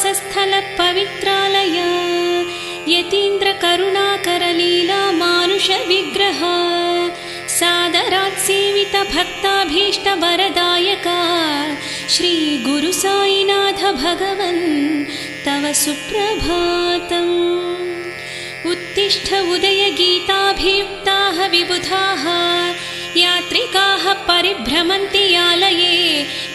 वासस्थल पवित्रालय यतीन्द्र करुणाकर लीला मानुष विग्रह सादरात् सेवित भक्ताभीष्ट वरदायका श्री गुरु साईनाथ भगवन् तव सुप्रभातम्। उत्तिष्ठ उदय गीताभियुक्ताः विबुधाः यात्रिकाः परिभ्रमन्ति आलये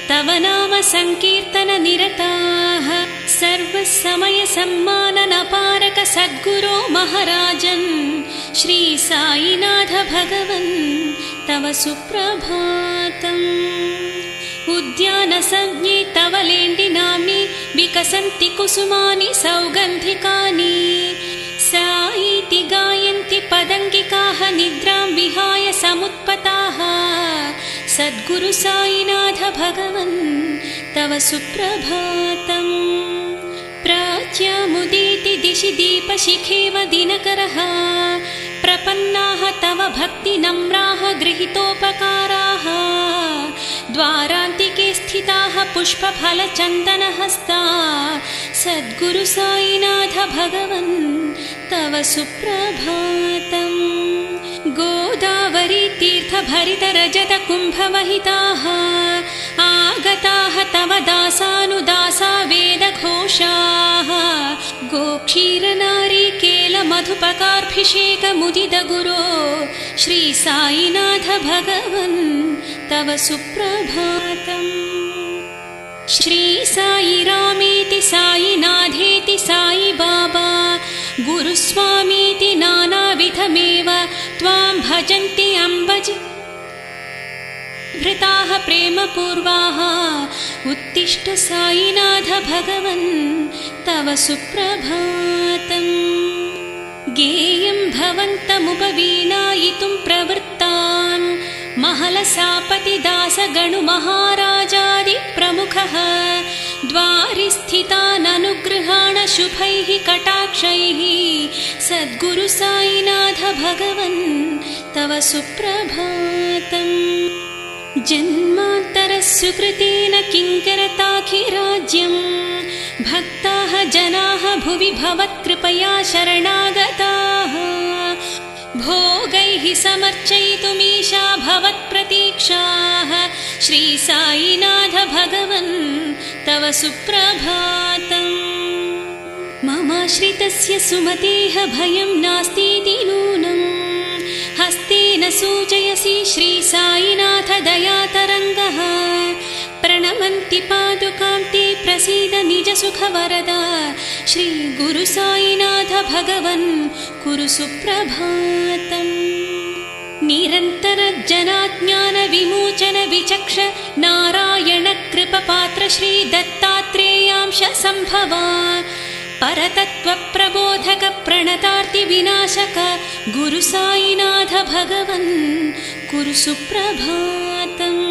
तव नाम संकीर्तन निरताः सर्वसमय सम्माननपारक सद्गुरो महाराजन् श्री साईनाथ भगवन् तव सुप्रभातम्। उद्यान संज्ञे तव लेण्डि नाम्नि विकसन्ति कुसुमानि सौगन्धिकानि साईति गायन्ति पदङ्गिकाः निद्रां विहाय समुत्पताः सद्गुरु साईनाथ भगवन् तव सुप्रभातम्। प्राच्यामुदीति दिशि दीपशिखेव दिनकरः प्रपन्नाः तव भक्ति नम्राः गृहीतोपकाराः द्वारान्तिके स्थिताः पुष्पफलचन्दनहस्ता सद्गुरु साईनाथ भगवन् तव सुप्रभातम्। गोदावरी तीर्थभरित रजत कुम्भवहिताः आगताः तव दासानुदासा वेदघोषाः गोक्षीरनारीकेल मधुपकार्भिषेक मुदित गुरो श्री साईनाथ भगवन् तव सुप्रभातम्। श्री साई रामेति साईनाथेति साई बाबा गुरुस्वामीति नानाविधमेव त्वां भजन्ति अम्बज भृताः प्रेमपूर्वाः उत्तिष्ठ साईनाथ भगवन् तव सुप्रभातम्। गेयं भवन्तमुपवीणायितुं प्रवृत्तान् महलसापतिदासगणुमहाराजादिप्रमुखः द्वारि स्थिताननुगृहाण शुभैः कटाक्षैः सद्गुरु साईनाथ भगवन् तव सुप्रभातम्। जन्मान्तरस्सुकृतेन किङ्करताखिराज्यं भक्ताः जनाः भुवि भवत्कृपया शरणागताः भोगैः समर्चयितुमीशा भवत्प्रतीक्षाः श्री साईनाथ भगवन् तव सुप्रभातम्। ममाश्रितस्य सुमतेः भयं नास्तीति नूनम् हस्तेन सूचयसि श्री साईनाथ दयातरङ्गः प्रणमन्ति पादुकां ते प्रसीद निज सुखवरदा श्री गुरु साईनाथ भगवन् कुरु सुप्रभातम्। निरन्तर जनाज्ञान विमोचन विचक्ष नारायण कृपपात्र श्री दत्तात्रेयांश संभवा परतत्व प्रबोधक प्रणतार्ति विनाशक गुरु साईनाथ भगवन् कुरु सुप्रभातम्।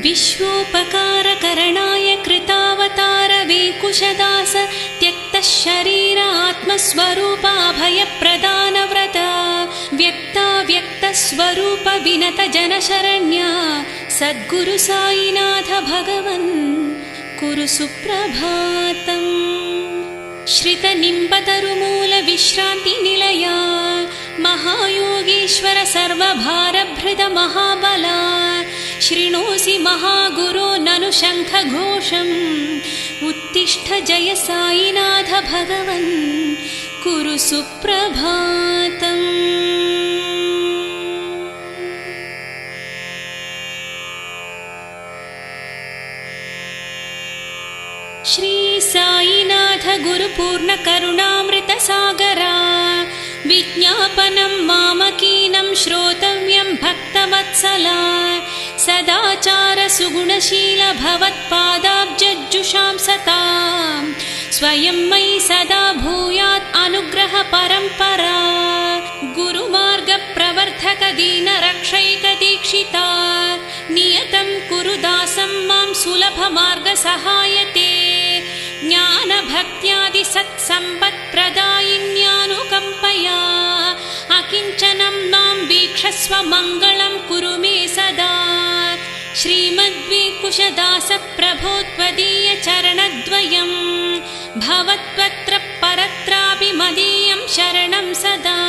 विश्वोपकारकरणाय कृतावतार वेकुशदास त्यक्तः शरीर आत्मस्वरूप अभयप्रदानव्रत व्यक्ताव्यक्तस्वरूप विनत जनशरण्या सद्गुरु साईनाथ भगवन् कुरु सुप्रभातम्। श्रितनिम्बतरुमूल विश्रान्ति निलया महायोगीश्वर सर्वभारभृत महाबला शृणोसि महागुरो ननु शङ्खघोषम् उत्तिष्ठ जय साईनाथ भगवन् कुरु सुप्रभातम्। श्री साईनाथ गुरुपूर्ण करुणामृत सागरा विज्ञापनं मामकीनं श्रोतव्यं भक्तवत्सला सदाचार सुगुणशील भवत्पादाब्जजुषां सतां स्वयं मयि सदा भूयात् अनुग्रह परम्परा गुरुमार्ग प्रवर्धक दीन रक्षैक दीक्षिता नियतं कुरु दासं मां सुलभ मार्ग सहायते ज्ञान भक्त्यादि सत्सम्पत् प्रदायिन्यानुकम्पया अकिञ्चनं मां वीक्षस्व मङ्गलं कुरु मे सदा श्रीमद्वेकुशदास प्रभो त्वदीय चरणद्वयम् भवत्वत्र परत्रापि मदीयं शरणं सदा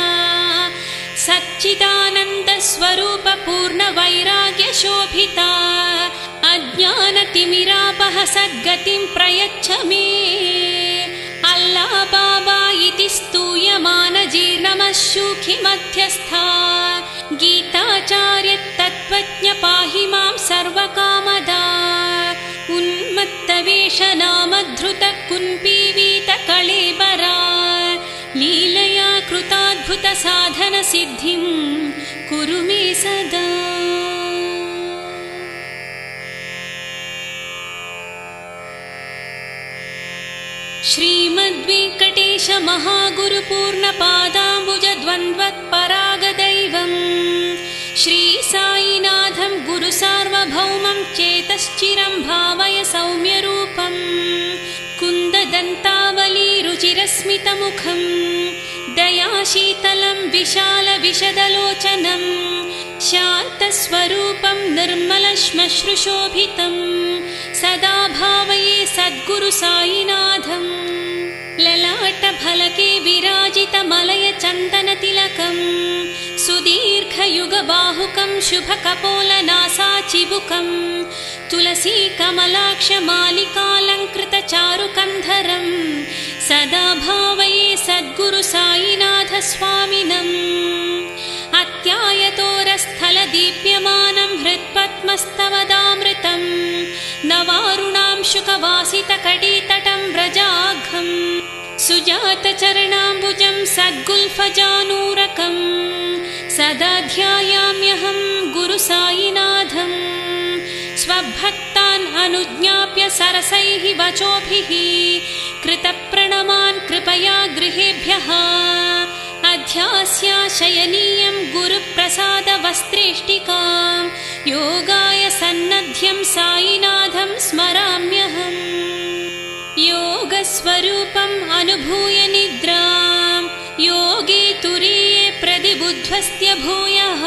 सच्चिदानन्दस्वरूप पूर्णवैराग्यशोभिता अज्ञानतिमिरापह सद्गतिं प्रयच्छ मे अल्ला बाबा इति स्तूयमानजीर्णमशूखि मध्यस्था गीताचार्य तत्त्वज्ञ पाहि मां सर्वकामदा उन्मत्तवेषनामधृत कुन्पीवीतकळेबरा लीलया कृताद्भुत साधन सिद्धिं कुरु मे सदा। श्रीमद्वेङ्कटेश महागुरुपूर्णपादाम्बुज द्वन्द्वत्परागदैवं श्री साईनाथं गुरु सार्वभौमं चेतश्चिरं भावय सौम्यरूपं कुन्ददन्तावली रुचिरस्मितमुखं दयाशीतलं विशाल विशदलोचनं शान्तस्वरूपं निर्मलश्मश्रुशोभितं सदा भावये सद्गुरु साईनाथं ललाटफलके विराजितमलयचन्दनतिलकं सुदीर्घयुगबाहुकं शुभकपोलनासाचिबुकं तुलसीकमलाक्षमालिकालङ्कृतचारुकन्धरं सदा भावये सद्गुरु साईनाथस्वामिनम् अत्यायतोरस्थलदीप्यमानं हृत्पद्मस्तवदामृतं नवारुणांशुकवासितकटीतटं व्रजाघं सुजातचरणाम्बुजं सद्गुल्फजानूरकं सदा ध्यायाम्यहं गुरु साईनाथं स्वभक्तान् अनुज्ञाप्य सरसैः वचोभिः कृतप्रणमान् कृपया गृहेभ्यः अध्यास्याशयनीयं गुरुप्रसादवस्त्रेष्टिकां योगाय सन्नद्ध्यं साईनाथं स्मराम्यहम् योगस्वरूपम् अनुभूय निद्रां योगे तुरीये प्रतिबुद्ध्वस्त्य भूयः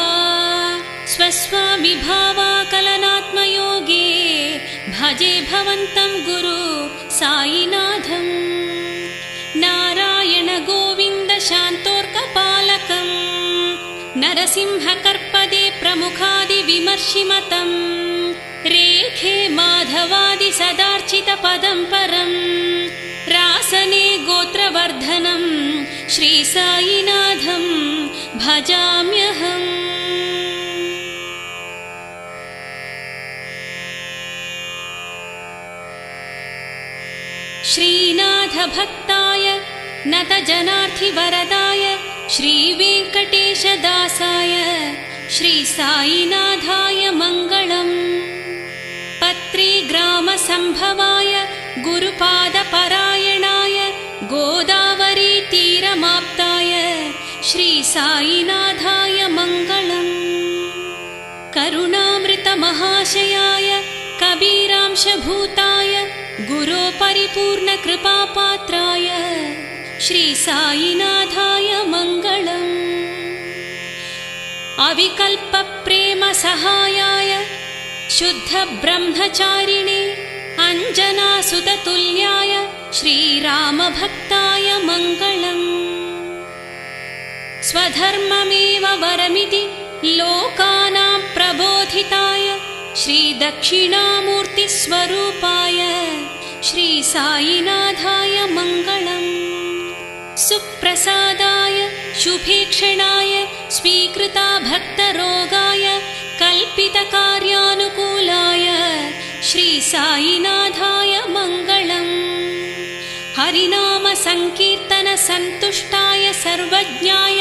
स्वस्वामिभावाकलनात्मयोगे भजे भवन्तं गुरु साईनाथम् नारायण गोविन्द शान्तोर्कपालकं नरसिंहकर्पदे प्रमुखादिविमर्शिमतं रेखे माधवादि सदार्चितपदं परं रासने गोत्रवर्धनं श्री साईनाथं भजाम्यहम्। श्रीनाथभक्ताय नतजनार्थिवरदाय श्रीवेङ्कटेशदासाय श्री साईनाथाय मङ्गलम्। पत्रे ग्रामसम्भवाय गुरुपादपरायणाय गोदावरीतीरमाप्ताय श्री साईनाथाय मङ्गलम्। करुणामृतमहाशयाय कबीरांशभूताय गुरो परिपूर्णकृपापात्राय श्री साईनाथाय मङ्गलम्। अविकल्पप्रेमसहायाय शुद्धब्रह्मचारिणे अञ्जनासुततुल्याय श्रीरामभक्ताय मङ्गलम्। स्वधर्ममेव वरमिति लोकानां प्रबोधिताय श्रीदक्षिणामूर्तिस्वरूपाय श्री साईनाथाय मङ्गलम्। सुप्रसादाय शुभेक्षणाय स्वीकृता भक्तरोगाय कल्पितकार्यानुकूलाय श्री साईनाथाय मङ्गलम्। हरिनाम संकीर्तन संतुष्टाय सर्वज्ञाय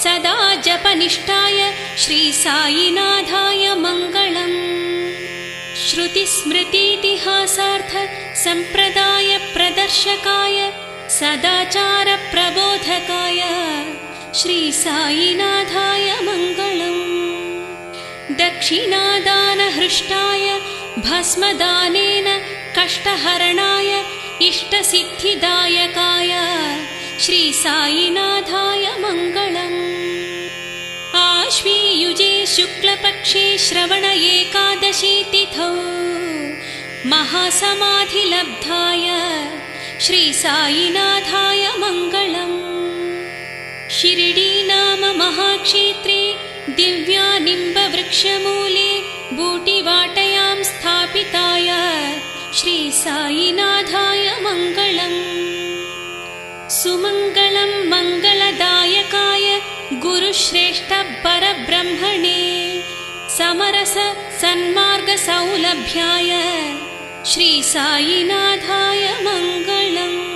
सदा जपनिष्ठाय श्री साईनाथाय मङ्गलम्। श्रुतिस्मृतीतिहासार्थ संप्रदाय प्रदर्शकाय सदाचार प्रबोधकाय श्री साईनाथाय मङ्गलम्। दक्षिणादानहृष्टाय भस्मदानेन कष्टहरणाय इष्टसिद्धिदायकाय श्री साईनाथाय मङ्गलम्। आश्वीयुजे शुक्लपक्षे श्रवण एकादशी तिथौ महासमाधिलब्धाय श्रीसायिनाथाय मङ्गलम्। शिरडी नाम महाक्षेत्रे दिव्यानिम्बवृक्षमूले बूटिवाटयां स्थापिताय श्रीसायिनाथाय मङ्गलम्। सुमङ्गलं मङ्गलदायकाय गुरुश्रेष्ठ परब्रह्मणे समरस सन्मार्गसौलभ्याय श्रीसायिनाथाय मङ्गलम्।